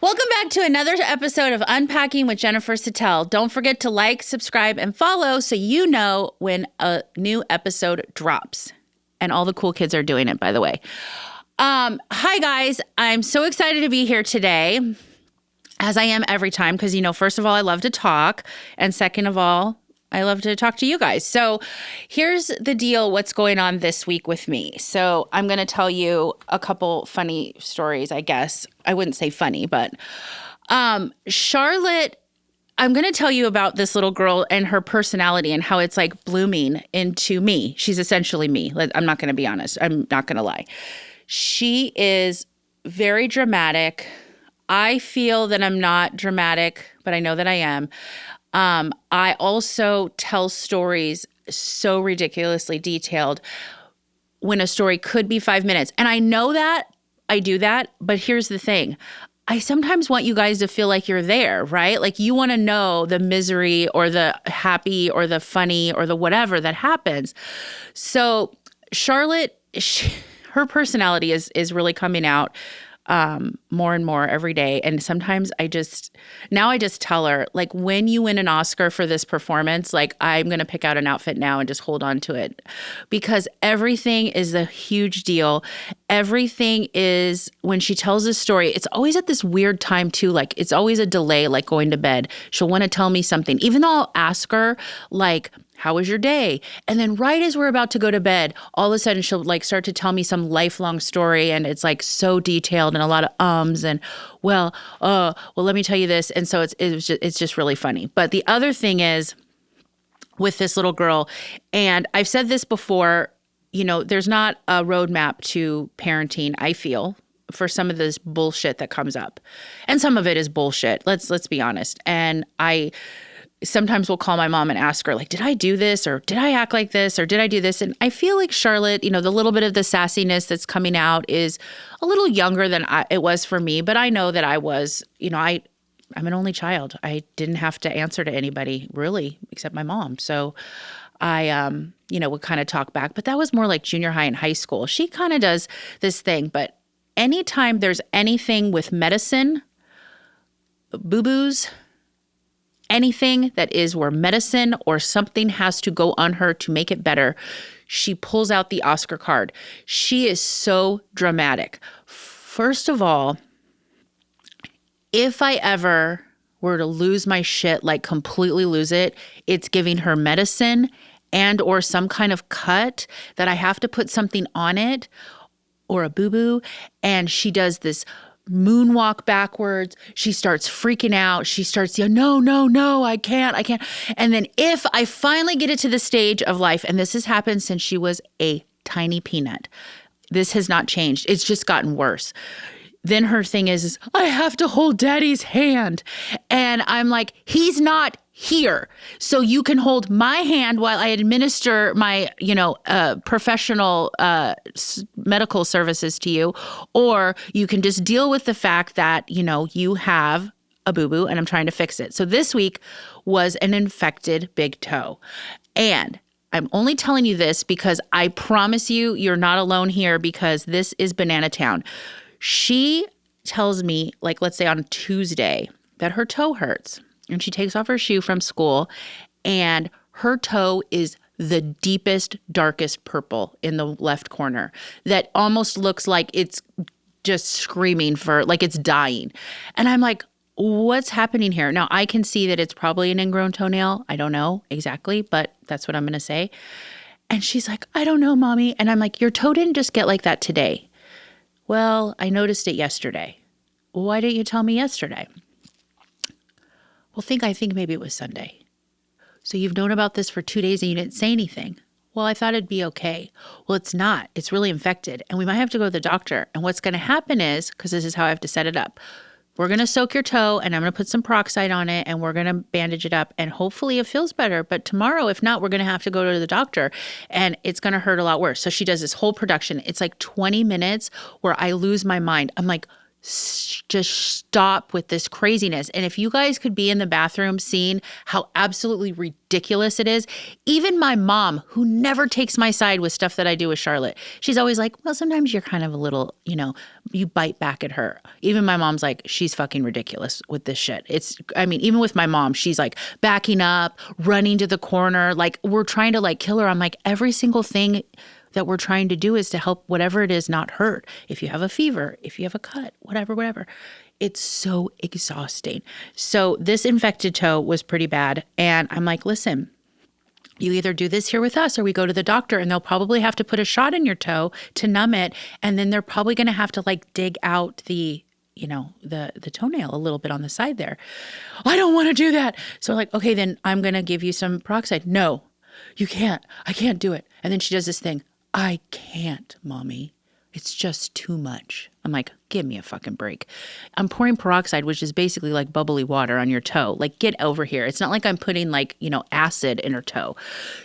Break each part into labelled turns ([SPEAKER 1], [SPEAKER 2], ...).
[SPEAKER 1] Welcome back to another episode of Unpacking with Jennifer Satel. Don't forget to like, subscribe, and follow so you know when a new episode drops. And all the cool kids are doing it, by the way. Hi, guys. I'm so excited to be here today, as I am every time, because, first of all, I love to talk. And second of all, I love to talk to you guys. So here's the deal, what's going on this week with me. So I'm going to tell you a couple funny stories, I guess. I wouldn't say funny, but Charlotte, I'm going to tell you about this little girl and her personality and how it's like blooming into me. She's essentially me. I'm not going to be honest. I'm not going to lie. She is very dramatic. I feel that I'm not dramatic, but I know that I am. I also tell stories so ridiculously detailed when a story could be 5 minutes. And I know that I do that, but here's the thing. I sometimes want you guys to feel like you're there, right? Like you want to know the misery or the happy or the funny or the whatever that happens. So Charlotte, her personality is really coming out more and more every day. And sometimes I just tell her, like, when you win an Oscar for this performance, like, I'm going to pick out an outfit now and just hold on to it, because everything is a huge deal. Everything is, when she tells a story, it's always at this weird time too. Like, it's always a delay, like going to bed. She'll want to tell me something, even though I'll ask her, like, how was your day? And then right as we're about to go to bed, all of a sudden she'll like start to tell me some lifelong story, and it's like so detailed and a lot of ums and well, let me tell you this. And so it's just really funny. But the other thing is with this little girl, and I've said this before, there's not a roadmap to parenting, I feel, for some of this bullshit that comes up. And some of it is bullshit. Let's be honest. And I sometimes will call my mom and ask her, like, did I do this? Or did I act like this? Or did I do this? And I feel like Charlotte, the little bit of the sassiness that's coming out is a little younger than it was for me. But I know that I was, I'm an only child. I didn't have to answer to anybody really, except my mom. So I, would kind of talk back. But that was more like junior high and high school. She kind of does this thing. But anytime there's anything with medicine, boo-boos, anything that is where medicine or something has to go on her to make it better, she pulls out the Oscar card. She is so dramatic. First of all, if I ever were to lose my shit, like completely lose it, it's giving her medicine and or some kind of cut that I have to put something on it or a boo-boo. And she does this moonwalk backwards. She starts freaking out. She starts yelling, no, I can't. And then if I finally get it to the stage of life, and this has happened since she was a tiny peanut, this has not changed. It's just gotten worse. Then her thing is I have to hold daddy's hand. And I'm like, he's not here. So you can hold my hand while I administer my, professional medical services to you, or you can just deal with the fact that, you have a boo-boo and I'm trying to fix it. So this week was an infected big toe. And I'm only telling you this because I promise you're not alone here, because this is Banana Town. She tells me, like, let's say on Tuesday, that her toe hurts. And she takes off her shoe from school, and her toe is the deepest, darkest purple in the left corner that almost looks like it's just screaming for, like it's dying. And I'm like, what's happening here? Now, I can see that it's probably an ingrown toenail. I don't know exactly, but that's what I'm going to say. And she's like, I don't know, Mommy. And I'm like, your toe didn't just get like that today. Well, I noticed it yesterday. Why didn't you tell me yesterday? Well, I think maybe it was Sunday. So you've known about this for 2 days and you didn't say anything. Well, I thought it'd be okay. Well, it's not. It's really infected and we might have to go to the doctor. And what's going to happen is, because this is how I have to set it up, we're going to soak your toe and I'm going to put some peroxide on it and we're going to bandage it up and hopefully it feels better. But tomorrow, if not, we're going to have to go to the doctor and it's going to hurt a lot worse. So she does this whole production. It's like 20 minutes where I lose my mind. I'm like, just stop with this craziness. And if you guys could be in the bathroom seeing how absolutely ridiculous it is, even my mom, who never takes my side with stuff that I do with Charlotte, she's always like, well, sometimes you're kind of a little, you bite back at her. Even my mom's like, she's fucking ridiculous with this shit. Even with my mom, she's like backing up, running to the corner. Like, we're trying to like kill her. I'm like, every single thing that we're trying to do is to help whatever it is not hurt. If you have a fever, if you have a cut, whatever. It's so exhausting. So this infected toe was pretty bad. And I'm like, listen, you either do this here with us or we go to the doctor, and they'll probably have to put a shot in your toe to numb it. And then they're probably going to have to like dig out the toenail a little bit on the side there. I don't want to do that. So we're like, okay, then I'm going to give you some peroxide. No, you can't. I can't do it. And then she does this thing. I can't, mommy. It's just too much. I'm like, give me a fucking break. I'm pouring peroxide, which is basically like bubbly water on your toe. Like, get over here. It's not like I'm putting like, acid in her toe.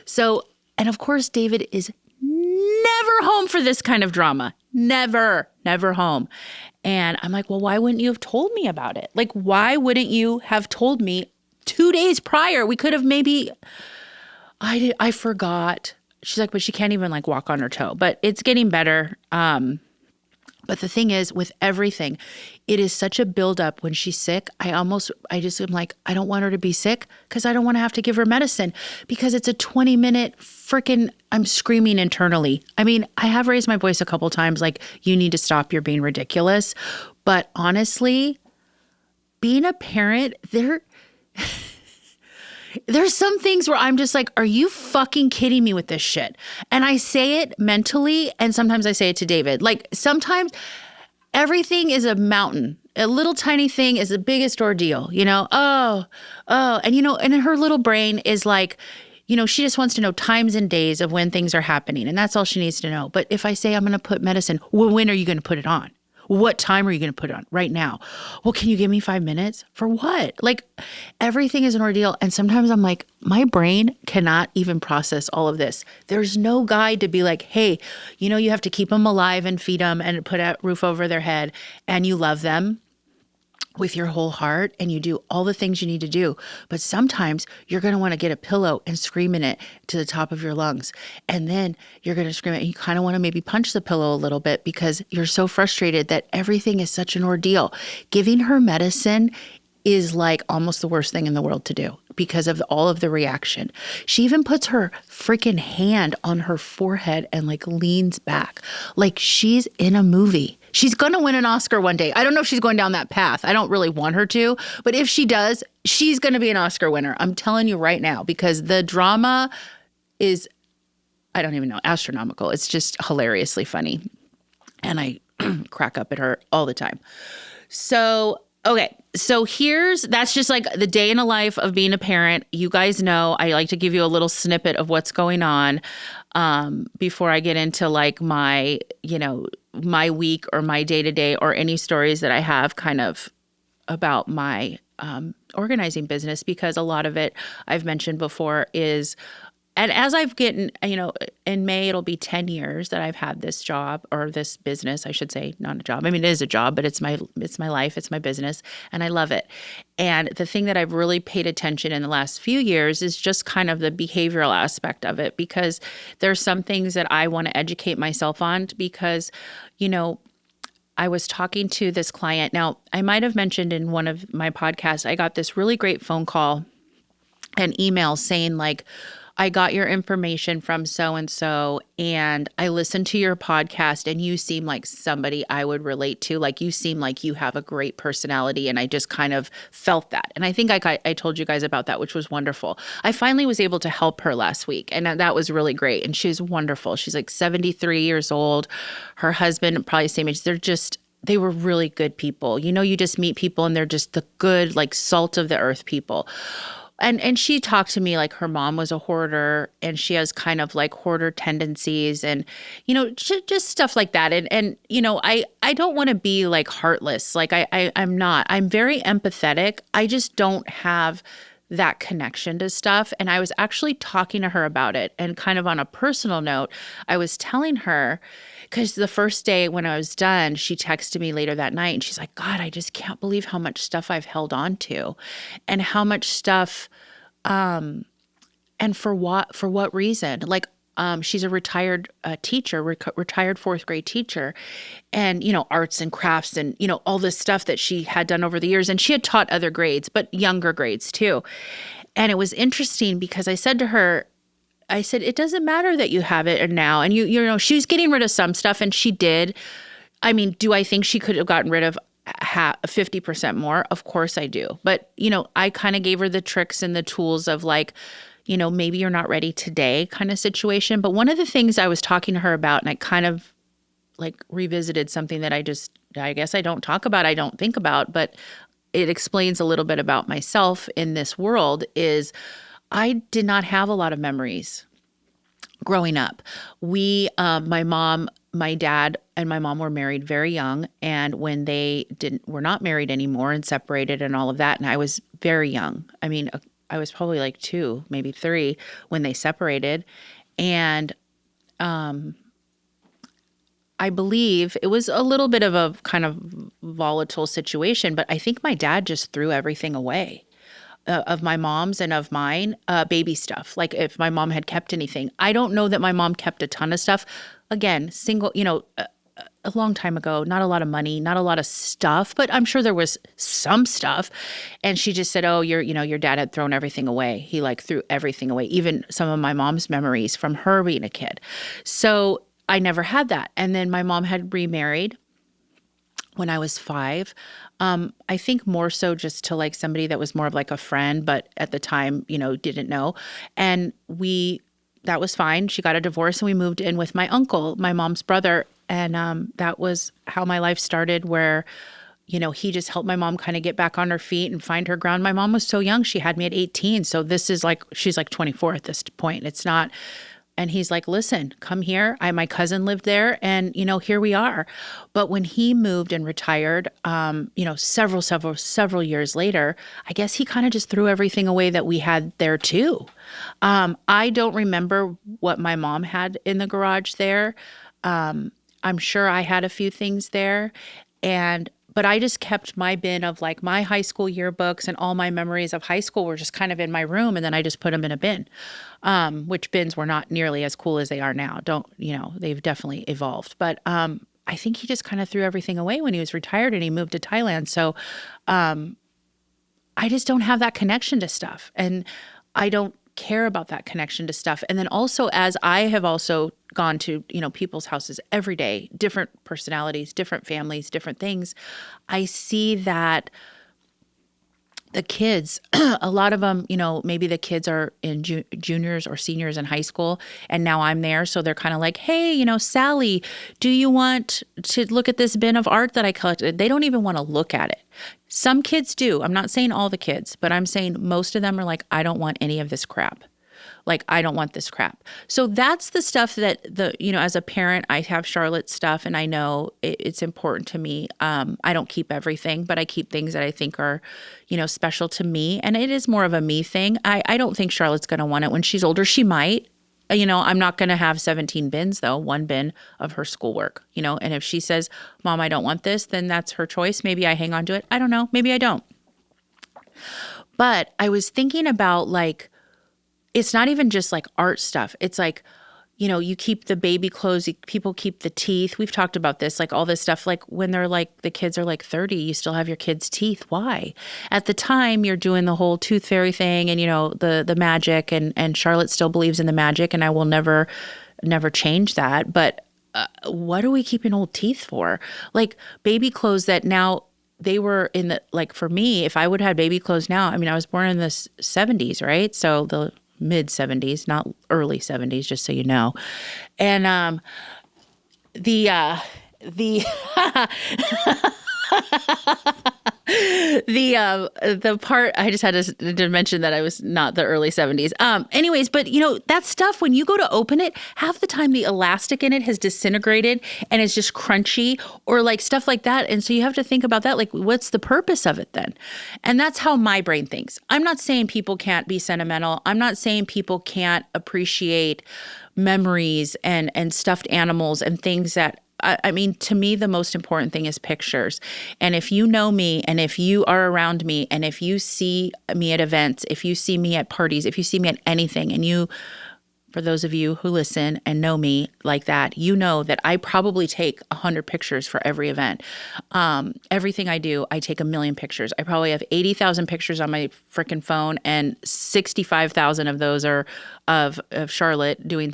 [SPEAKER 1] So, and of course, David is never home for this kind of drama. Never home. And I'm like, well, why wouldn't you have told me about it? Like, why wouldn't you have told me 2 days prior? We could have I forgot. She's like, but she can't even like walk on her toe, but it's getting better. But the thing is, with everything, it is such a buildup when she's sick. I just am like, I don't want her to be sick because I don't want to have to give her medicine because it's a 20-minute freaking, I'm screaming internally. I mean, I have raised my voice a couple times, like, you need to stop, you're being ridiculous. But honestly, being a parent, there's some things where I'm just like, are you fucking kidding me with this shit? And I say it mentally, and sometimes I say it to David. Like, sometimes everything is a mountain. A little tiny thing is the biggest ordeal, Oh. And her little brain is like, she just wants to know times and days of when things are happening. And that's all she needs to know. But if I say I'm going to put medicine, well, when are you going to put it on? What time are you going to put it on? Right now. Well, can you give me 5 minutes? For what? Like, everything is an ordeal. And sometimes I'm like, my brain cannot even process all of this. There's no guide to be like, hey, you have to keep them alive and feed them and put a roof over their head, and you love them with your whole heart and you do all the things you need to do. But sometimes you're going to want to get a pillow and scream in it to the top of your lungs. And then you're going to scream it, and you kind of want to maybe punch the pillow a little bit because you're so frustrated that everything is such an ordeal. Giving her medicine is like almost the worst thing in the world to do because of all of the reaction. She even puts her freaking hand on her forehead and like leans back like she's in a movie. She's going to win an Oscar one day. I don't know if she's going down that path. I don't really want her to, but if she does, she's going to be an Oscar winner. I'm telling you right now, because the drama is, I don't even know, astronomical. It's just hilariously funny. And I crack up at her all the time. So, okay. So that's just like the day in the life of being a parent. You guys know I like to give you a little snippet of what's going on before I get into like my week or my day-to-day or any stories that I have kind of about my organizing business, because a lot of it I've mentioned before is, and as I've gotten, in May, it'll be 10 years that I've had this job, or this business, I should say, not a job. I mean, it is a job, but it's my life, it's my business, and I love it. And the thing that I've really paid attention in the last few years is just kind of the behavioral aspect of it, because there's some things that I want to educate myself on, because, I was talking to this client. Now, I might have mentioned in one of my podcasts, I got this really great phone call and email saying like, I got your information from so-and-so, and I listened to your podcast, and you seem like somebody I would relate to. Like, you seem like you have a great personality, and I just kind of felt that. And I think I told you guys about that, which was wonderful. I finally was able to help her last week, and that was really great. And she's wonderful. She's like 73 years old. Her husband, probably same age. They were really good people. You just meet people, and they're just the good, like, salt of the earth people. And she talked to me like her mom was a hoarder, and she has kind of like hoarder tendencies, and, just stuff like that. And I don't want to be like heartless. Like I'm not. I'm very empathetic. I just don't have that connection to stuff. And I was actually talking to her about it. And kind of on a personal note, I was telling her, because the first day when I was done, she texted me later that night and she's like, God, I just can't believe how much stuff I've held on to and how much stuff, and for what reason? Like, she's a retired teacher, retired fourth grade teacher, and arts and crafts and all this stuff that she had done over the years, and she had taught other grades, but younger grades too. And it was interesting because I said to her, I said, it doesn't matter that you have it and now, and she was getting rid of some stuff, and she did. I mean, do I think she could have gotten rid of 50% more? Of course I do. But, I kind of gave her the tricks and the tools of like, maybe you're not ready today kind of situation. But one of the things I was talking to her about, and I kind of like revisited something that I guess I don't talk about, I don't think about, but it explains a little bit about myself in this world, is I did not have a lot of memories growing up. My dad and my mom were married very young. And when they were not married anymore and separated and all of that, and I was very young. I mean, I was probably like 2, maybe 3 when they separated. And I believe it was a little bit of a kind of volatile situation, but I think my dad just threw everything away. Of my mom's and of mine, baby stuff. Like if my mom had kept anything. I don't know that my mom kept a ton of stuff. Again, single, a long time ago, not a lot of money, not a lot of stuff, but I'm sure there was some stuff. And she just said, oh, your dad had thrown everything away. He like threw everything away, even some of my mom's memories from her being a kid. So I never had that. And then my mom had remarried when I was 5. I think more so just to like somebody that was more of like a friend, but at the time, didn't know. And that was fine. She got a divorce and we moved in with my uncle, my mom's brother. And that was how my life started, where, he just helped my mom kind of get back on her feet and find her ground. My mom was so young. She had me at 18. So this is like, she's like 24 at this point. It's not. And he's like, listen, come here. My cousin lived there and, here we are. But when he moved and retired, several years later, I guess he kind of just threw everything away that we had there too. I don't remember what my mom had in the garage there. I'm sure I had a few things there. But I just kept my bin of like my high school yearbooks, and all my memories of high school were just kind of in my room. And then I just put them in a bin, which bins were not nearly as cool as they are now. They've definitely evolved. But I think he just kind of threw everything away when he was retired and he moved to Thailand. So I just don't have that connection to stuff. And I don't care about that connection to stuff. And then also, as I have also gone to, people's houses every day, different personalities, different families, different things, I see that the kids, a lot of them, maybe the kids are in juniors or seniors in high school, and now I'm there. So they're kind of like, hey, Sally, do you want to look at this bin of art that I collected? They don't even want to look at it. Some kids do. I'm not saying all the kids, but I'm saying most of them are like, I don't want any of this crap. Like, I don't want this crap. So that's the stuff that as a parent, I have Charlotte's stuff, and I know it's important to me. I don't keep everything, but I keep things that I think are, special to me. And it is more of a me thing. I don't think Charlotte's going to want it when she's older. She might. I'm not going to have 17 bins, though, 1 bin of her schoolwork, and if she says, Mom, I don't want this, then that's her choice. Maybe I hang on to it. I don't know. Maybe I don't. But I was thinking about like, it's not even just like art stuff. It's like, you keep the baby clothes, people keep the teeth. We've talked about this, like all this stuff. Like when they're like, the kids are like 30, you still have your kids' teeth. Why? At the time, you're doing the whole tooth fairy thing and, the magic, and Charlotte still believes in the magic, and I will never change that. But what are we keeping old teeth for? Like baby clothes that now, they were in the, like for me, if I would have had baby clothes now, I mean, I was born in the 70s, right? So the mid 70s, not early 70s, just so you know. And the The part I just had to mention that I was not the early 70s. Anyways, but that stuff, when you go to open it, half the time the elastic in it has disintegrated and it's just crunchy or like stuff like that. And so you have to think about that. Like, what's the purpose of it then? And that's how my brain thinks. I'm not saying people can't be sentimental. I'm not saying people can't appreciate memories and stuffed animals and things that, I mean, to me, the most important thing is pictures. And if you know me and if you are around me and if you see me at events, if you see me at parties, if you see me at anything, and you, for those of you who listen and know me like that, you know that I probably take 100 pictures for every event. Everything I do, I take 1,000,000 pictures. I probably have 80,000 pictures on my freaking phone, and 65,000 of those are of Charlotte doing,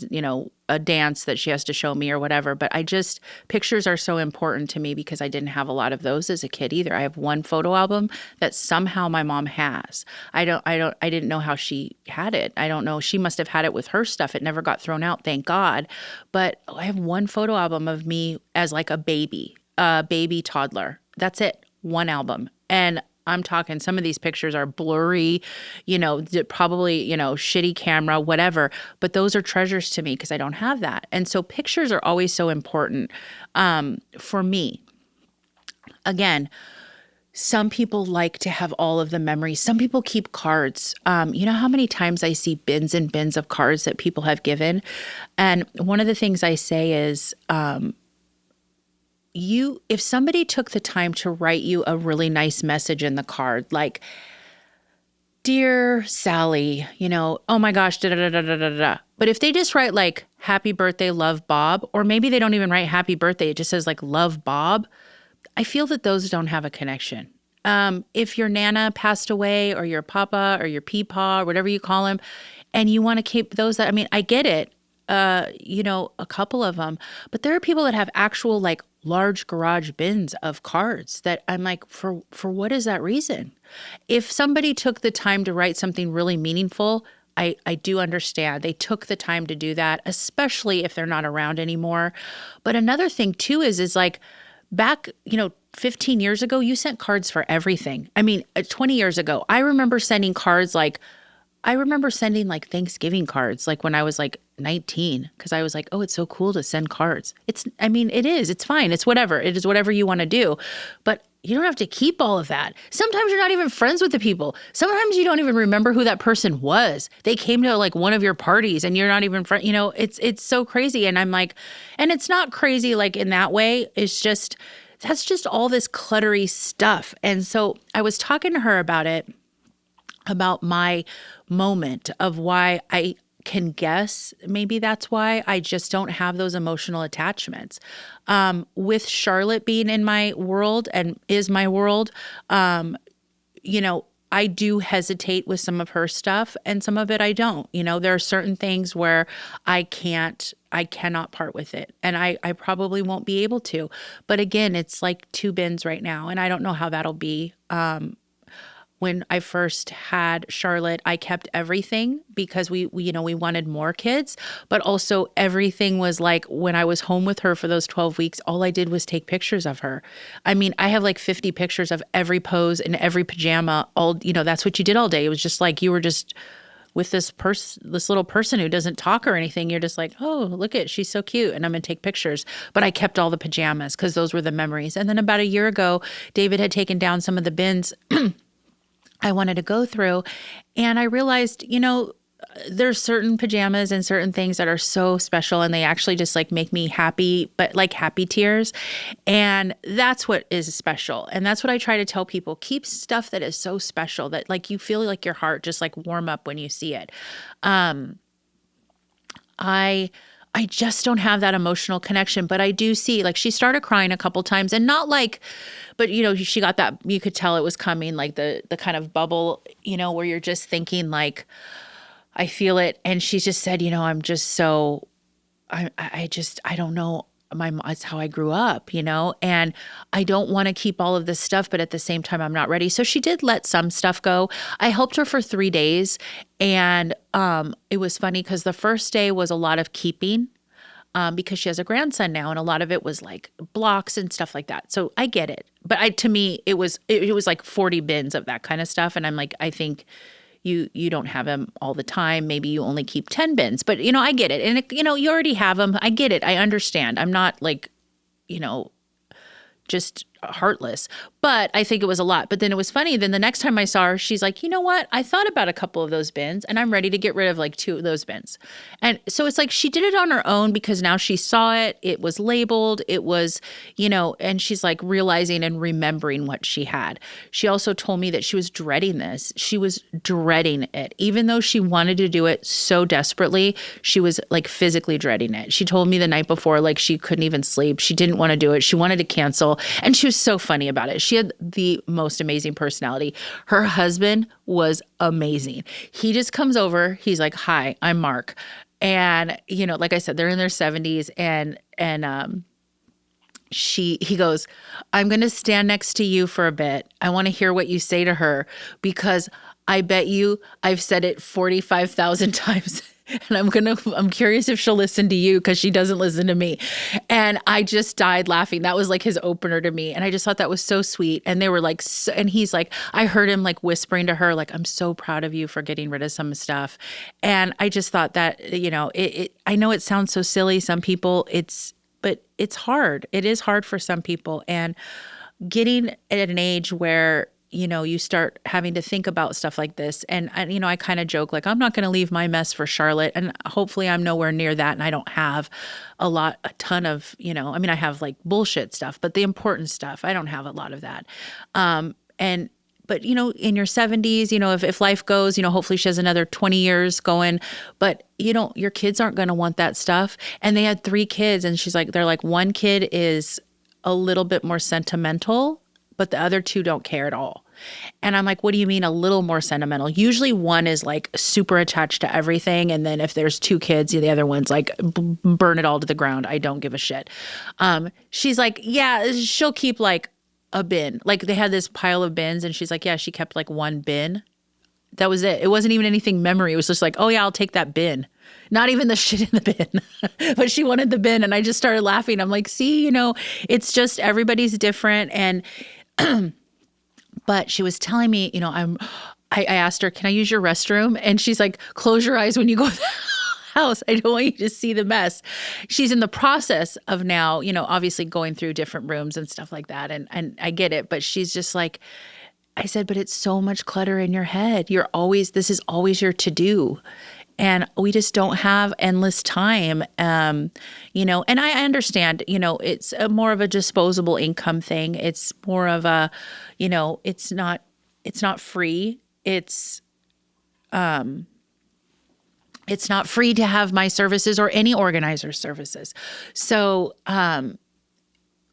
[SPEAKER 1] a dance that she has to show me or whatever. But pictures are so important to me because I didn't have a lot of those as a kid either. I have one photo album that somehow my mom has. I didn't know how she had it. I don't know. She must have had it with her stuff. It never got thrown out, thank God. But I have one photo album of me as like a baby toddler. That's it. One album. And I'm talking, some of these pictures are blurry, probably, shitty camera, whatever. But those are treasures to me because I don't have that. And so pictures are always so important for me. Again, some people like to have all of the memories. Some people keep cards. You know how many times I see bins and bins of cards that people have given? And one of the things I say is, if somebody took the time to write you a really nice message in the card, like, "Dear Sally, oh my gosh, da da da da da da da." But if they just write like, "Happy birthday, love, Bob," or maybe they don't even write happy birthday, it just says like, "Love, Bob," I feel that those don't have a connection. If your Nana passed away, or your Papa, or your Peepaw, or whatever you call him, and you want to keep those, I mean, I get it. A couple of them, but there are people that have actual like large garage bins of cards that I'm like, for what is that reason? If somebody took the time to write something really meaningful, I do understand. They took the time to do that, especially if they're not around anymore. But another thing too is like back, 15 years ago, you sent cards for everything. I mean, 20 years ago, I remember sending cards like Thanksgiving cards, like when I was like 19, because I was like, oh, it's so cool to send cards. It's fine. It's whatever. It is whatever you want to do. But you don't have to keep all of that. Sometimes you're not even friends with the people. Sometimes you don't even remember who that person was. They came to like one of your parties and you're not even friends. It's so crazy. And I'm like, and it's not crazy like in that way. It's just, that's just all this cluttery stuff. And so I was talking to her about it, about my moment of why I can guess maybe that's why I just don't have those emotional attachments. With Charlotte being in my world and is my world, I do hesitate with some of her stuff and some of it I don't. There are certain things where I cannot part with it, and I probably won't be able to. But again, it's like 2 bins right now, and I don't know how that'll be. When I first had Charlotte, I kept everything because we wanted more kids, but also everything was like when I was home with her for those 12 weeks, all I did was take pictures of her. I mean, I have like 50 pictures of every pose and every pajama. That's what you did all day. It was just like you were just with this little person who doesn't talk or anything. You're just like, oh, look she's so cute. And I'm going to take pictures. But I kept all the pajamas because those were the memories. And then about a year ago, David had taken down some of the bins I wanted to go through. And I realized, there's certain pajamas and certain things that are so special and they actually just like make me happy, but like happy tears. And that's what is special. And that's what I try to tell people. Keep stuff that is so special that like you feel like your heart just like warm up when you see it. I just don't have that emotional connection, but I do see, like, she started crying a couple times and not like, but she got that, you could tell it was coming, like the kind of bubble, where you're just thinking like, I feel it. And she just said, I'm just so, I don't know. It's how I grew up, and I don't want to keep all of this stuff, but at the same time, I'm not ready. So she did let some stuff go. I helped her for 3 days, and it was funny because the first day was a lot of keeping. because she has a grandson now, and a lot of it was like blocks and stuff like that. So I get it. But to me, it was like 40 bins of that kind of stuff. And I'm like, I think you don't have them all the time. Maybe you only keep 10 bins. But, I get it. And, you already have them. I get it. I understand. I'm not like, just heartless. But I think it was a lot. But then it was funny. Then the next time I saw her, she's like, you know what? I thought about a couple of those bins and I'm ready to get rid of like 2 of those bins. And so it's like she did it on her own because now she saw it. It was labeled. It was, and she's like realizing and remembering what she had. She also told me that she was dreading this. She was dreading it. Even though she wanted to do it so desperately, she was like physically dreading it. She told me the night before, like she couldn't even sleep. She didn't want to do it. She wanted to cancel. And she was so funny about it. She had the most amazing personality. Her husband was amazing. He just comes over. He's like, "Hi, I'm Mark." And, like I said, they're in their 70s and he goes, "I'm going to stand next to you for a bit. I want to hear what you say to her because I bet you I've said it 45,000 times." And I'm curious if she'll listen to you because she doesn't listen to me. And I just died laughing. That was like his opener to me. And I just thought that was so sweet. And they were like, and he's like, I heard him like whispering to her, like, "I'm so proud of you for getting rid of some stuff." And I just thought that, I know it sounds so silly. Some people but it's hard. It is hard for some people. And getting at an age where you start having to think about stuff like this. And I kind of joke, like, I'm not going to leave my mess for Charlotte. And hopefully I'm nowhere near that. And I don't have a ton of, I have like bullshit stuff, but the important stuff, I don't have a lot of that. But in your 70s, if life goes, hopefully she has another 20 years going, but your kids aren't going to want that stuff. And they had 3 kids and they're like, one kid is a little bit more sentimental, but the other 2 don't care at all. And I'm like, what do you mean a little more sentimental? Usually one is like super attached to everything. And then if there's 2 kids, the other one's like, burn it all to the ground. I don't give a shit. She's like, yeah, she'll keep like a bin. Like they had this pile of bins and she's like, yeah, she kept like 1 bin. That was it. It wasn't even anything memory. It was just like, oh yeah, I'll take that bin. Not even the shit in the bin, but she wanted the bin. And I just started laughing. I'm like, see, it's just everybody's different. And, but she was telling me, I asked her, can I use your restroom? And she's like, close your eyes when you go to the house. I don't want you to see the mess. She's in the process of now, obviously going through different rooms and stuff like that. And I get it, but she's just like, I said, but it's so much clutter in your head. This is always your to-do. And we just don't have endless time, and I understand, it's more of a disposable income thing. It's more of a, it's not free. It's not free to have my services or any organizer's services. So,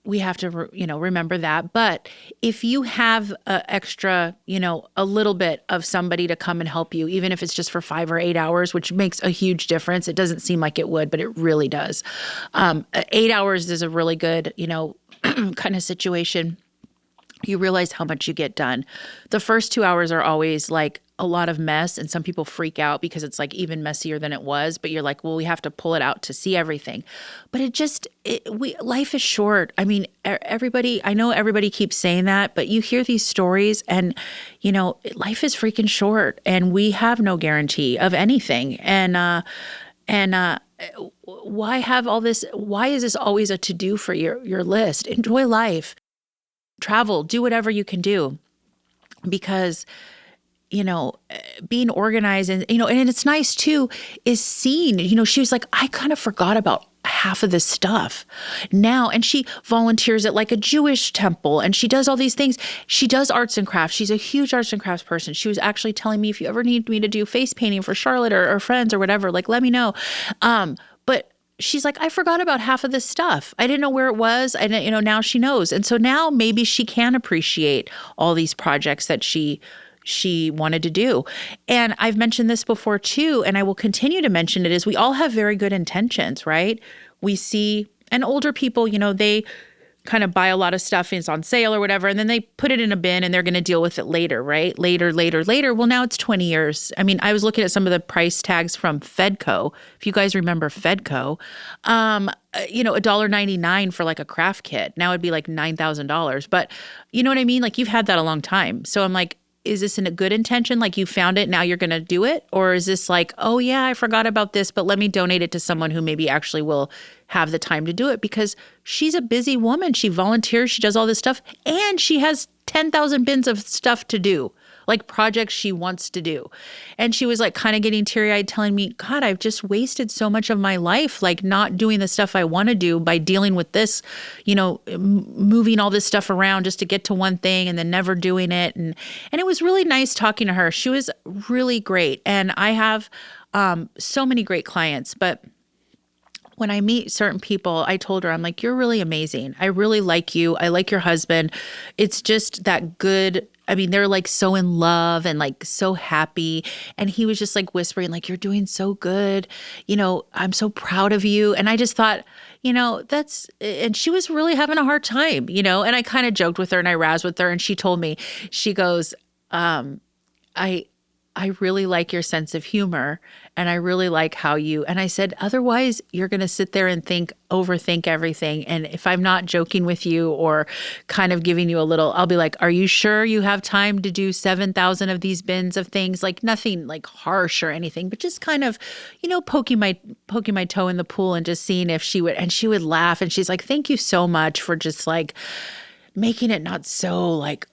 [SPEAKER 1] we have to, remember that. But if you have extra, a little bit of somebody to come and help you, even if it's just for 5 or 8 hours, which makes a huge difference. It doesn't seem like it would, but it really does. 8 hours is a really good, kind of situation. You realize how much you get done. The first 2 hours are always like a lot of mess, and some people freak out because it's like even messier than it was, but you're like, well, we have to pull it out to see everything. But life is short. I mean, I know everybody keeps saying that, but you hear these stories and, life is freaking short and we have no guarantee of anything. And why have all this? Why is this always a to-do for your list? Enjoy life, travel, do whatever you can do, because being organized and it's nice too is seen. She was like, I kind of forgot about half of this stuff now. And she volunteers at like a Jewish temple and she does all these things. She does arts and crafts. She's a huge arts and crafts person. She was actually telling me, if you ever need me to do face painting for Charlotte or friends or whatever, like, let me know. But she's like, I forgot about half of this stuff. I didn't know where it was. I didn't, now she knows. And so now maybe she can appreciate all these projects that she wanted to do. And I've mentioned this before too, and I will continue to mention it, is we all have very good intentions, right? We see, and older people, they kind of buy a lot of stuff and it's on sale or whatever, and then they put it in a bin and they're going to deal with it later, right? Later. Well, now it's 20 years. I mean, I was looking at some of the price tags from Fedco. If you guys remember Fedco, $1.99 for like a craft kit. Now it'd be like $9,000. But you know what I mean? Like you've had that a long time. So I'm like, is this in a good intention? Like you found it, now you're going to do it? Or is this like, oh yeah, I forgot about this, but let me donate it to someone who maybe actually will have the time to do it? Because she's a busy woman. She volunteers, she does all this stuff, and she has 10,000 bins of stuff to do, like projects she wants to do. And she was like kind of getting teary-eyed telling me, God, I've just wasted so much of my life, like not doing the stuff I want to do by dealing with this, moving all this stuff around just to get to one thing and then never doing it. And it was really nice talking to her. She was really great. And I have so many great clients, but when I meet certain people, I told her, I'm like, you're really amazing. I really like you. I like your husband. It's just that good. I mean, they're like so in love and like so happy. And he was just like whispering, like, you're doing so good. I'm so proud of you. And I just thought, and she was really having a hard time, and I kind of joked with her and I razzed with her. And she told me, she goes, I really like your sense of humor, and I really like how and I said, otherwise you're going to sit there and overthink everything. And if I'm not joking with you or kind of giving you a little, I'll be like, are you sure you have time to do 7,000 of these bins of things? Like nothing like harsh or anything, but just kind of, poking my toe in the pool and just seeing if she would laugh. And she's like, thank you so much for just like making it not so like,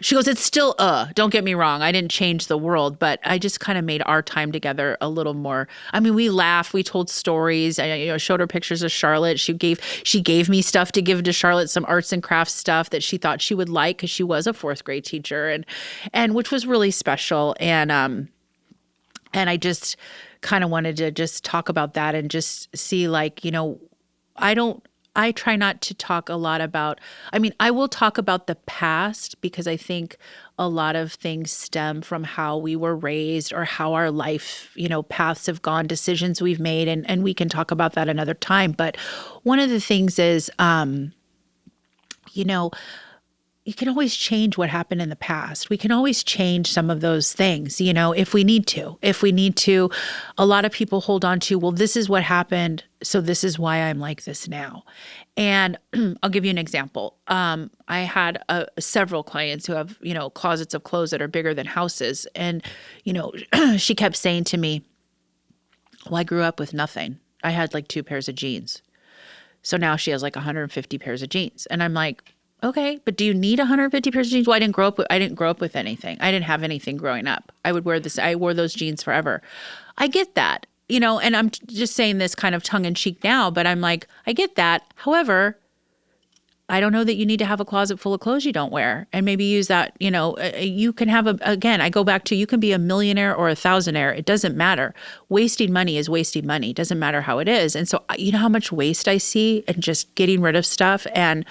[SPEAKER 1] She goes, it's still, don't get me wrong. I didn't change the world, but I just kind of made our time together a little more. I mean, we laughed, we told stories. I showed her pictures of Charlotte. She gave me stuff to give to Charlotte, some arts and crafts stuff that she thought she would like because she was a fourth grade teacher, and which was really special. And I just kind of wanted to just talk about that and just see like, I try not to talk a lot about, I will talk about the past because I think a lot of things stem from how we were raised or how our life, paths have gone, decisions we've made, and we can talk about that another time. But one of the things is, you can always change what happened in the past. We can always change some of those things, if we need to. A lot of people hold on to, well, this is what happened, so this is why I'm like this now. And I'll give you an example. I had several clients who have, closets of clothes that are bigger than houses. And, she kept saying to me, well, I grew up with nothing. I had like 2 pairs of jeans. So now she has like 150 pairs of jeans. And I'm like, okay, but do you need 150 pairs of jeans? Well, I didn't grow up with anything. I didn't have anything growing up. I wore those jeans forever. I get that, and I'm just saying this kind of tongue in cheek now, but I'm like, I get that. However, I don't know that you need to have a closet full of clothes you don't wear, and maybe use that, you can have again, I go back to, you can be a millionaire or a thousandaire. It doesn't matter. Wasting money is wasting money. It doesn't matter how it is. And so, how much waste I see and just getting rid of stuff and,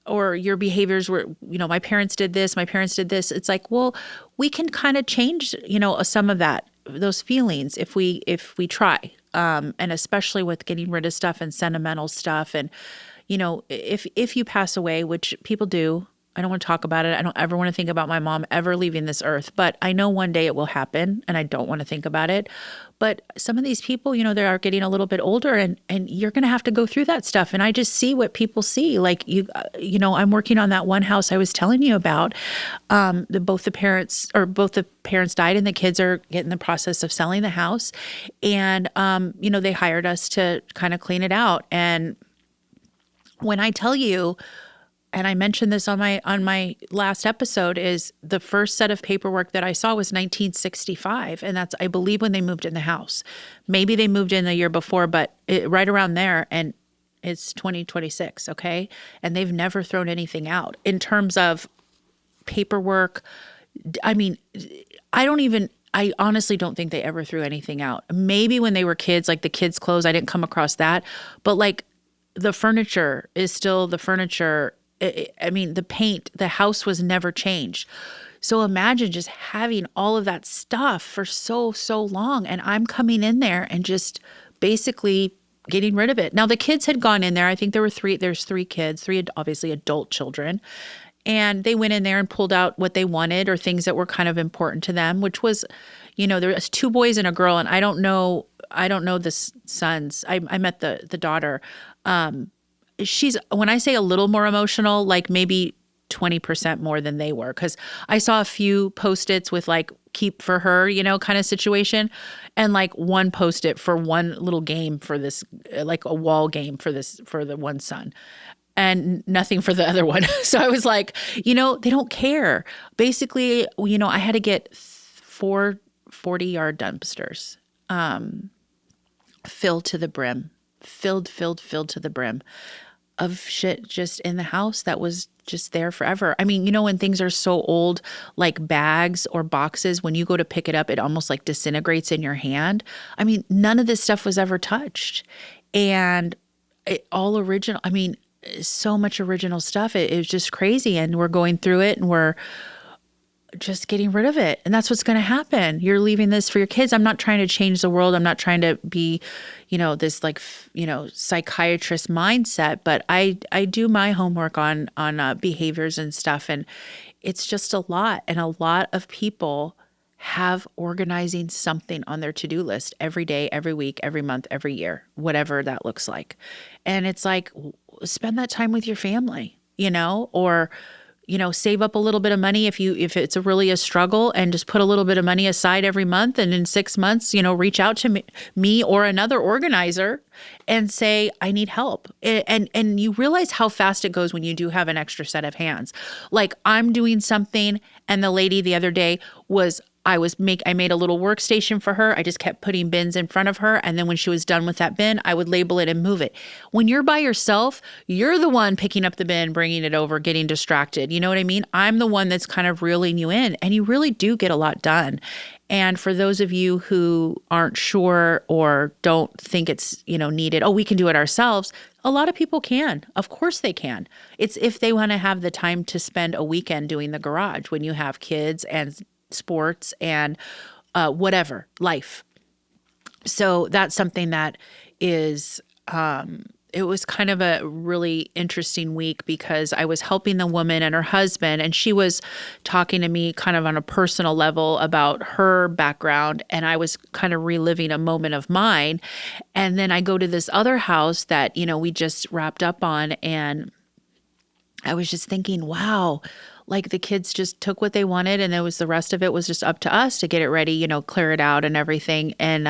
[SPEAKER 1] or your behaviors were, my parents did this, It's like, well, we can kind of change, some of those feelings if we try. And especially with getting rid of stuff and sentimental stuff. And, if you pass away, which people do, I don't want to talk about it. I don't ever want to think about my mom ever leaving this earth, but I know one day it will happen and I don't want to think about it. But some of these people, they are getting a little bit older and you're going to have to go through that stuff. And I just see what people see. Like, I'm working on that one house I was telling you about. Both the parents died and the kids are in the process of selling the house. And, they hired us to kind of clean it out. And when I tell you, and I mentioned this on my last episode, is the first set of paperwork that I saw was 1965. And that's, I believe, when they moved in the house. Maybe they moved in the year before, but right around there. And it's 2026, okay? And they've never thrown anything out. In terms of paperwork, I honestly don't think they ever threw anything out. Maybe when they were kids, like the kids' clothes, I didn't come across that. But like the furniture is still the furniture. The paint, the house was never changed. So imagine just having all of that stuff for so, so long. And I'm coming in there and just basically getting rid of it. Now the kids had gone in there. I think there's three kids, three obviously adult children. And they went in there and pulled out what they wanted or things that were kind of important to them, which was, there was two boys and a girl. And I don't know the sons. I met the daughter. She's, when I say a little more emotional, like maybe 20% more than they were. Cause I saw a few Post-its with like keep for her, kind of situation. And like one Post-it for one little game for this, like a wall game for the one son. And nothing for the other one. So I was like, they don't care. Basically, I had to get 4 40-yard dumpsters filled to the brim, filled to the brim of shit just in the house that was just there forever. I mean, when things are so old, like bags or boxes, when you go to pick it up, it almost like disintegrates in your hand. I mean, none of this stuff was ever touched. And all original. I mean, so much original stuff. It was just crazy. And we're going through it and we're just getting rid of it. And that's what's going to happen. You're leaving this for your kids. I'm not trying to change the world. I'm not trying to be, this like, psychiatrist mindset, but I do my homework on behaviors and stuff. And it's just a lot. And a lot of people have organizing something on their to-do list every day, every week, every month, every year, whatever that looks like. And it's like, spend that time with your family, or, save up a little bit of money if it's really a struggle, and just put a little bit of money aside every month. And in 6 months, reach out to me or another organizer and say, I need help. And you realize how fast it goes when you do have an extra set of hands. Like I'm doing something, and the lady the other day I made a little workstation for her. I just kept putting bins in front of her. And then when she was done with that bin, I would label it and move it. When you're by yourself, you're the one picking up the bin, bringing it over, getting distracted. You know what I mean? I'm the one that's kind of reeling you in, and you really do get a lot done. And for those of you who aren't sure or don't think it's, needed, we can do it ourselves. A lot of people can. Of course they can. It's if they want to have the time to spend a weekend doing the garage when you have kids and sports and whatever, life. So that's something that is, it was kind of a really interesting week because I was helping the woman and her husband, and she was talking to me kind of on a personal level about her background, and I was kind of reliving a moment of mine. And then I go to this other house that, we just wrapped up on, and I was just thinking, wow, like the kids just took what they wanted, and the rest of it was just up to us to get it ready, clear it out and everything. And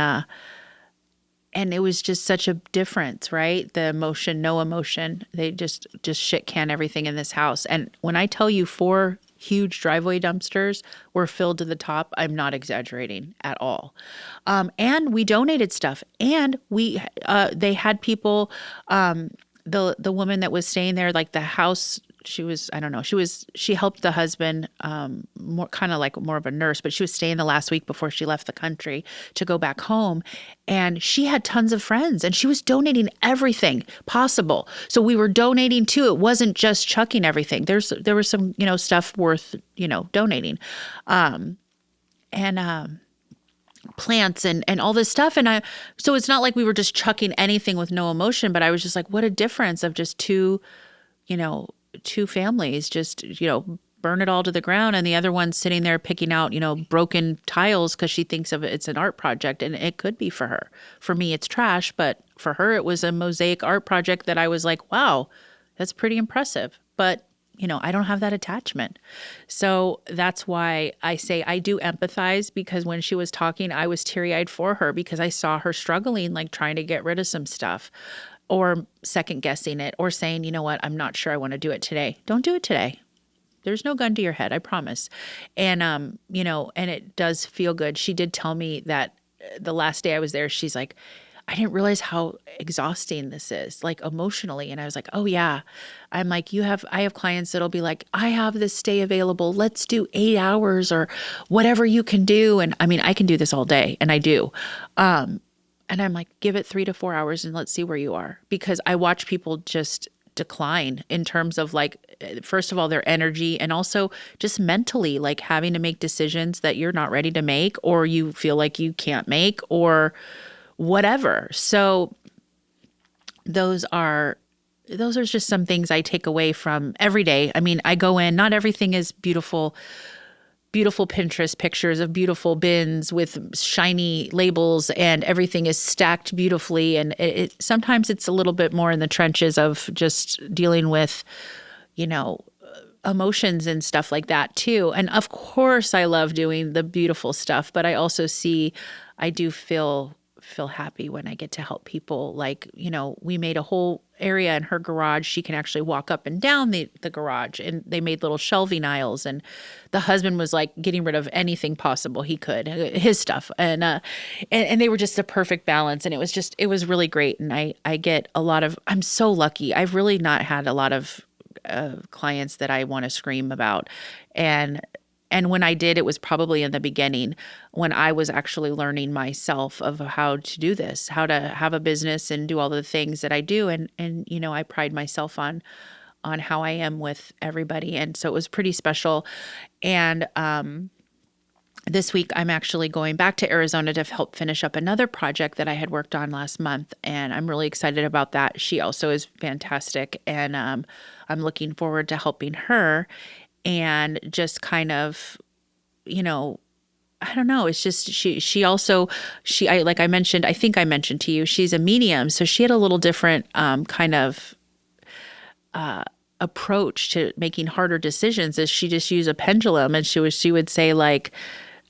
[SPEAKER 1] it was just such a difference, right? The emotion, no emotion. They just shit can everything in this house. And when I tell you 4 huge driveway dumpsters were filled to the top, I'm not exaggerating at all. And we donated stuff, and they had people, the woman that was staying there, like the house, she helped the husband, more kind of like more of a nurse, but she was staying the last week before she left the country to go back home. And she had tons of friends, and she was donating everything possible. So we were donating too. It wasn't just chucking everything. There was some, stuff worth, donating. Plants and all this stuff. And so it's not like we were just chucking anything with no emotion, but I was just like, what a difference of just two families just, burn it all to the ground. And the other one's sitting there picking out, broken tiles because she thinks of it's an art project, and it could be for her. For me, it's trash, but for her, it was a mosaic art project that I was like, wow, that's pretty impressive. But I don't have that attachment. So that's why I say I do empathize, because when she was talking, I was teary-eyed for her because I saw her struggling, like trying to get rid of some stuff or second guessing it or saying, you know what, I'm not sure I want to do it today. Don't do it today. There's no gun to your head, I promise. And, and it does feel good. She did tell me that the last day I was there, she's like, I didn't realize how exhausting this is, like emotionally. And I was like, oh yeah. I'm like, I have clients that'll be like, I have this day available. Let's do 8 hours or whatever you can do. And I mean, I can do this all day, and I do. And I'm like, give it 3 to 4 hours and let's see where you are. Because I watch people just decline in terms of like, first of all, their energy, and also just mentally, like having to make decisions that you're not ready to make, or you feel like you can't make, or whatever. So those are just some things I take away from every day. I mean, I go in, not everything is beautiful, beautiful Pinterest pictures of beautiful bins with shiny labels and everything is stacked beautifully. And sometimes it's a little bit more in the trenches of just dealing with, you know, emotions and stuff like that too. And of course I love doing the beautiful stuff, but I do feel happy when I get to help people. Like, we made a whole area in her garage. She can actually walk up and down the garage, and they made little shelving aisles, and the husband was like getting rid of anything possible he could, his stuff. And they were just a perfect balance. And it was really great. And I get a lot of, I'm so lucky. I've really not had a lot of clients that I want to scream about. And when I did, it was probably in the beginning when I was actually learning myself of how to do this, how to have a business and do all the things that I do. And I pride myself on how I am with everybody. And so it was pretty special. And this week, I'm actually going back to Arizona to help finish up another project that I had worked on last month. And I'm really excited about that. She also is fantastic. And I'm looking forward to helping her and just kind of, I don't know. It's just, like I mentioned, I think I mentioned to you, she's a medium. So she had a little different kind of approach to making harder decisions. Is she just used a pendulum, and she would say, like,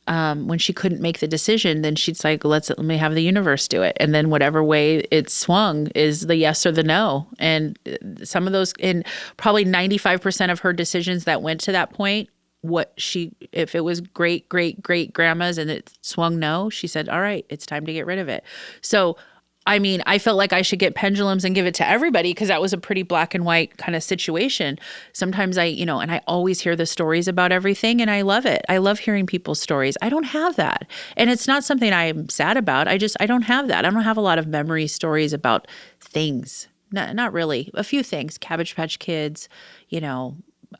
[SPEAKER 1] when she couldn't make the decision, then she'd say, let me have the universe do it. And then whatever way it swung is the yes or the no. And some of those, in probably 95% of her decisions that went to that point, if it was great grandma's and it swung no, she said, all right, it's time to get rid of it. So, I mean, I felt like I should get pendulums and give it to everybody, because that was a pretty black and white kind of situation. Sometimes and I always hear the stories about everything, and I love it. I love hearing people's stories. I don't have that. And it's not something I'm sad about. I don't have that. I don't have a lot of memory stories about things. Not really. A few things, Cabbage Patch Kids, I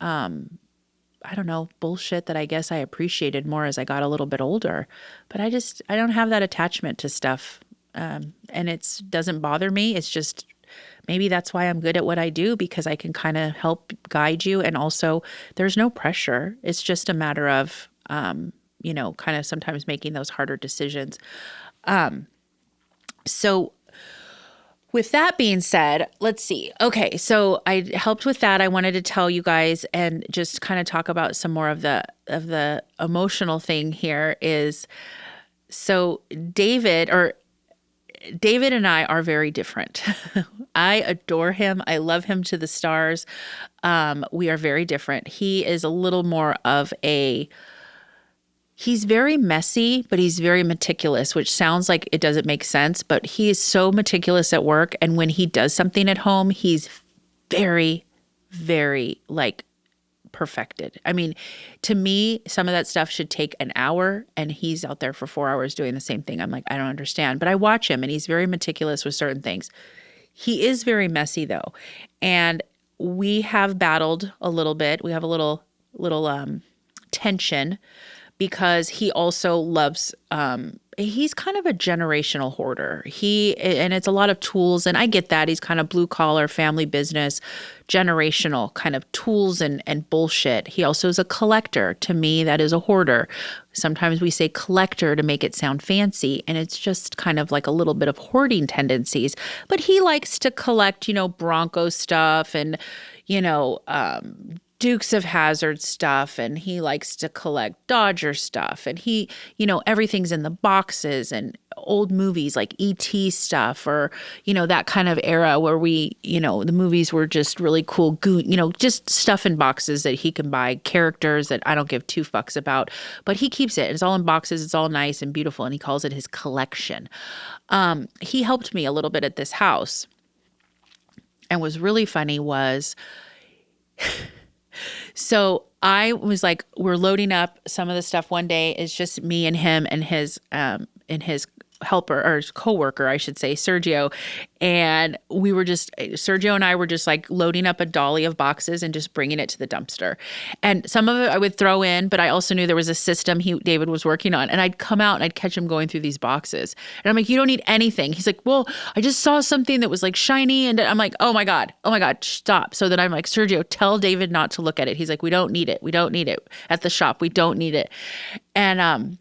[SPEAKER 1] don't know, bullshit that I guess I appreciated more as I got a little bit older. But I don't have that attachment to stuff. And it doesn't bother me. It's just, maybe that's why I'm good at what I do, because I can kind of help guide you. And also there's no pressure. It's just a matter of, kind of sometimes making those harder decisions. So with that being said, let's see. Okay. So I helped with that. I wanted to tell you guys and just kind of talk about some more of the emotional thing here is, so David and I are very different. I adore him. I love him to the stars. We are very different. He is a little more of he's very messy, but he's very meticulous, which sounds like it doesn't make sense, but he is so meticulous at work. And when he does something at home, he's very, very perfected. I mean, to me, some of that stuff should take an hour, and he's out there for 4 hours doing the same thing. I'm like, I don't understand. But I watch him, and he's very meticulous with certain things. He is very messy, though. And we have battled a little bit. We have a little tension, because he also loves, he's kind of a generational hoarder. And it's a lot of tools, and I get that. He's kind of blue collar, family business, generational kind of tools and bullshit. He also is a collector. To me, that is a hoarder. Sometimes we say collector to make it sound fancy, and it's just kind of like a little bit of hoarding tendencies. But he likes to collect, Bronco stuff and, Dukes of Hazzard stuff, and he likes to collect Dodger stuff, and he, everything's in the boxes, and old movies like E.T. stuff, or, that kind of era where the movies were just really cool, just stuff in boxes that he can buy, characters that I don't give two fucks about, but he keeps it. It's all in boxes. It's all nice and beautiful, and he calls it his collection. He helped me a little bit at this house, and what's really funny was so I was we're loading up some of the stuff one day. It's just me and him in his helper or coworker, I should say, Sergio. And Sergio and I were just like loading up a dolly of boxes and just bringing it to the dumpster. And some of it I would throw in, but I also knew there was a system David was working on. And I'd come out and I'd catch him going through these boxes. And I'm like, you don't need anything. He's like, well, I just saw something that was like shiny. And I'm like, oh my God, stop. So then I'm like, Sergio, tell David not to look at it. He's like, we don't need it. We don't need it at the shop. We don't need it. And,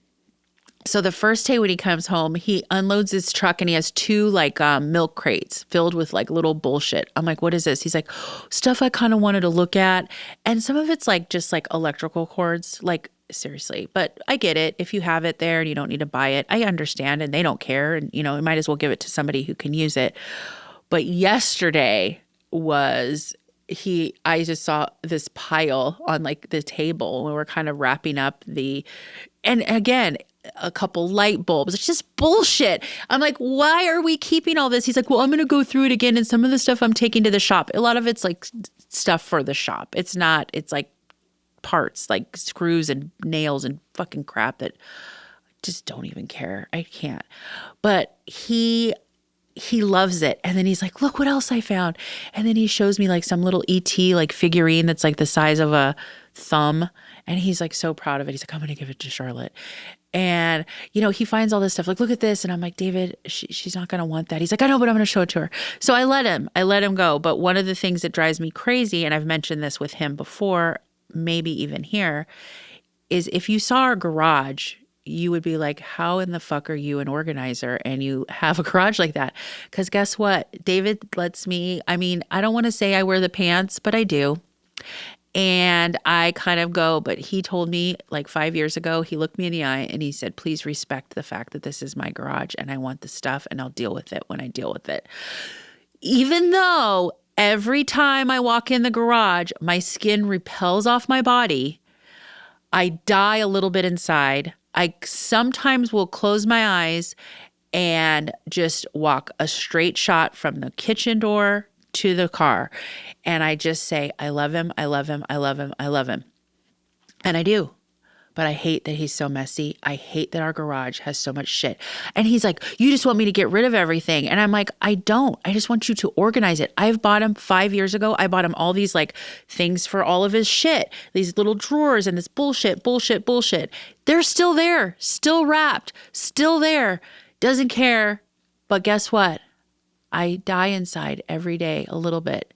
[SPEAKER 1] so the first day when he comes home, he unloads his truck and he has two like milk crates filled with like little bullshit. I'm like, what is this? He's like, stuff I kind of wanted to look at. And some of it's like just like electrical cords, like seriously. But I get it. If you have it there and you don't need to buy it, I understand and they don't care. And, you might as well give it to somebody who can use it. But yesterday I just saw this pile on like the table when we're kind of wrapping up and again, a couple light bulbs. It's just bullshit. I'm like, why are we keeping all this? He's like, well, I'm going to go through it again. And some of the stuff I'm taking to the shop. A lot of it's like stuff for the shop. It's like parts, like screws and nails and fucking crap that I just don't even care. I can't. But he loves it. And then he's like, look what else I found. And then he shows me like some little ET like figurine that's like the size of a thumb. And he's like so proud of it. He's like, I'm going to give it to Charlotte. And, he finds all this stuff like, look at this. And I'm like, David, she's not going to want that. He's like, I know, but I'm going to show it to her. So I let him go. But one of the things that drives me crazy, and I've mentioned this with him before, maybe even here, is if you saw our garage, you would be like, how in the fuck are you an organizer and you have a garage like that? Because guess what? David lets me, I don't want to say I wear the pants, but I do. And I kind of go, but he told me like 5 years ago, he looked me in the eye and he said, please respect the fact that this is my garage and I want the stuff and I'll deal with it when I deal with it. Even though every time I walk in the garage, my skin repels off my body, I die a little bit inside. I sometimes will close my eyes and just walk a straight shot from the kitchen door to the car. And I just say, I love him. I love him. I love him. I love him. And I do. But I hate that he's so messy. I hate that our garage has so much shit. And he's like, you just want me to get rid of everything. And I'm like, I don't. I just want you to organize it. I've bought him 5 years ago. I bought him all these like things for all of his shit. These little drawers and this bullshit. They're still there. Still wrapped. Still there. Doesn't care. But guess what? I die inside every day a little bit.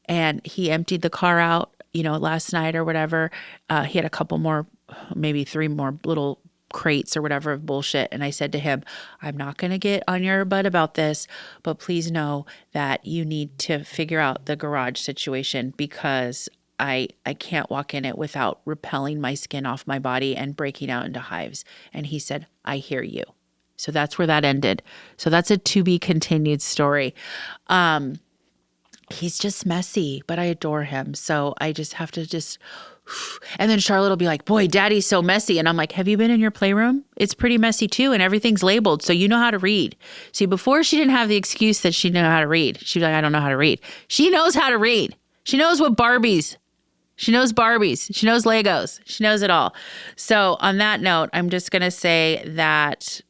[SPEAKER 1] And he emptied the car out, last night or whatever. He had a couple more, maybe 3 more little crates or whatever of bullshit. And I said to him, I'm not going to get on your butt about this, but please know that you need to figure out the garage situation because I can't walk in it without repelling my skin off my body and breaking out into hives. And he said, I hear you. So that's where that ended. So that's a to be continued story. He's just messy, but I adore him. So I just have to and then Charlotte will be like, boy, daddy's so messy. And I'm like, have you been in your playroom? It's pretty messy too. And everything's labeled. So you know how to read. See, before she didn't have the excuse that she knew how to read. She'd be like, I don't know how to read. She knows how to read. She knows what Barbies. She knows Barbies. She knows Legos. She knows it all. So on that note, I'm just going to say that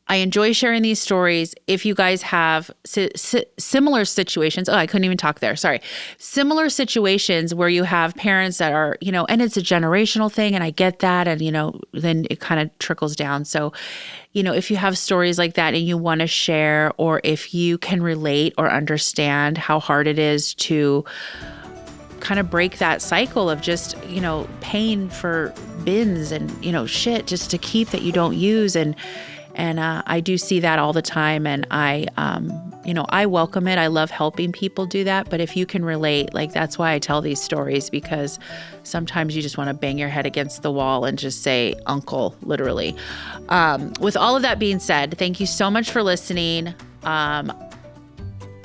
[SPEAKER 1] I enjoy sharing these stories. If you guys have similar situations, I couldn't even talk there. Sorry. Similar situations where you have parents that are, and it's a generational thing and I get that. And, then it kind of trickles down. So, if you have stories like that and you want to share, or if you can relate or understand how hard it is to kind of break that cycle of just, paying for bins and, shit just to keep that you don't use. And I do see that all the time. And I welcome it. I love helping people do that. But if you can relate, like, that's why I tell these stories, because sometimes you just want to bang your head against the wall and just say, uncle, literally. With all of that being said, thank you so much for listening.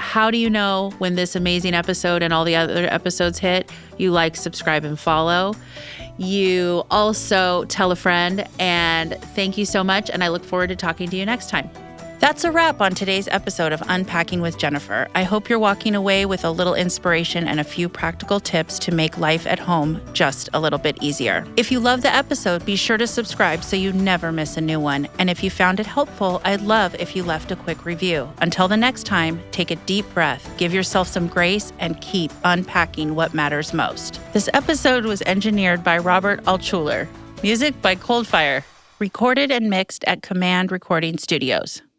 [SPEAKER 1] How do you know when this amazing episode and all the other episodes hit? You like, subscribe, and follow. You also tell a friend. And thank you so much. And I look forward to talking to you next time. That's a wrap on today's episode of Unpacking with Jennifer. I hope you're walking away with a little inspiration and a few practical tips to make life at home just a little bit easier. If you love the episode, be sure to subscribe so you never miss a new one. And if you found it helpful, I'd love if you left a quick review. Until the next time, take a deep breath, give yourself some grace, and keep unpacking what matters most. This episode was engineered by Robert Altschuler. Music by Coldfire. Recorded and mixed at Command Recording Studios.